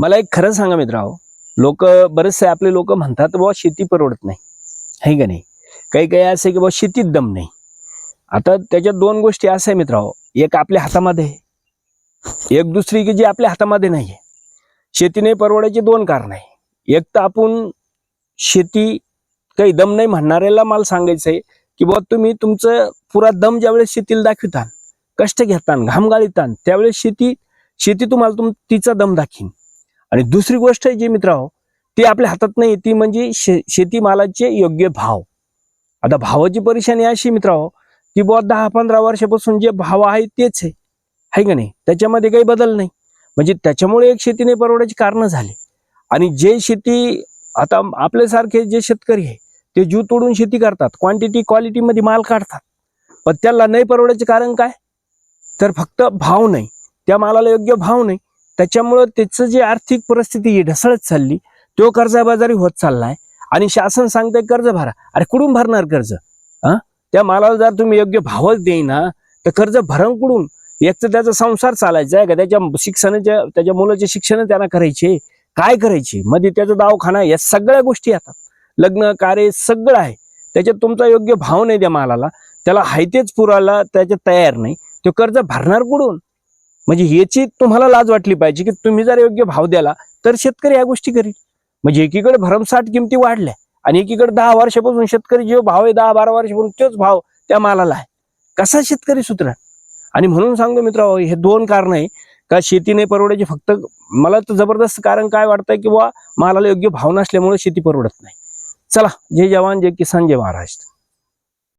मला एक खरं सांगा मित्रांनो, लोक बरेचसे आपले लोक म्हणतात बाबा शेती परवडत नाही, आहे का नाही. काही काही असे की बाबा शेतीत दम नाही. आता त्याच्यात दोन गोष्टी अशा आहे मित्रांनो, एक आपल्या हातामध्ये आहे, एक दुसरी की जी आपल्या हातामध्ये नाहीये. शेती नाही परवडायची दोन कारण आहे. एक तर आपण शेती काही दम नाही म्हणणाऱ्याला मला सांगायचं आहे की बाबा तुम्ही तुमचं पुरा दम ज्यावेळेस शेतीला दाखविता, कष्ट घेता, घाम गाळीता, त्यावेळेस शेती तुम्हाला तिचा दम दाखीन. आणि दुसरी गोष्ट आहे जी मित्रांनो, ती आपल्या हातात नाही, ती म्हणजे शेतीमालाचे योग्य भाव. आता भावाची परेशानी अशी मित्रांनो की बुवा 10-15 वर्षापासून जे भाव आहे तेच आहे का नाही, त्याच्यामध्ये काही बदल नाही. म्हणजे त्याच्यामुळे एक शेती नाही परवडायची कारण झाले. आणि जे शेती आता आपल्यासारखे जे शेतकरी आहे ते जीव तोडून शेती करतात, क्वांटिटी क्वालिटी मध्ये माल काढतात, पण त्याला नाही परवडायचे कारण काय, तर फक्त भाव नाही, त्या मालाला योग्य भाव नाही. त्याच्यामुळे त्याचं जे आर्थिक परिस्थिती ढसळत चालली, तो कर्जबाजारी होत चाललाय. आणि शासन सांगतंय कर्ज भरा, अरे कुठून भरणार कर्ज? त्या मालाला जर तुम्ही योग्य भावच देईना तर कर्ज भरण कुठून? एक तर त्याचा संसार चालायचा आहे का, त्याच्या शिक्षणाच्या त्याच्या मुलाचे शिक्षण त्यांना करायचे, काय करायचे, मध्ये त्याचा दवाखाना, या सगळ्या गोष्टी येतात, लग्न कार्य सगळं आहे. त्याच्यात तुमचा योग्य भाव नाही त्या मालाला, त्याला हायतेच पुराला त्याच्यात तयार नाही, तो कर्ज भरणार कुठून? म्हणजे याची तुम्हाला लाज वाटली पाहिजे की तुम्ही जर योग्य भाव द्याला तर शेतकरी या गोष्टी करील. म्हणजे एकीकडे भरमसाठ किमती वाढल्या आणि एकीकडे 10 वर्षापासून शेतकरी जो भाव आहे 10-12 वर्षापासून तोच भाव त्या मालाला आहे, कसा शेतकरी सुधरा? आणि म्हणून सांगतो मित्रांनो, हे दोन कारण आहे का शेती नाही परवडायची. फक्त मला तर जबरदस्त कारण काय वाटतंय की बुवा मालाला योग्य भाव नसल्यामुळे शेती परवडत नाही. चला, जय जवान जय किसान जय महाराष्ट्र.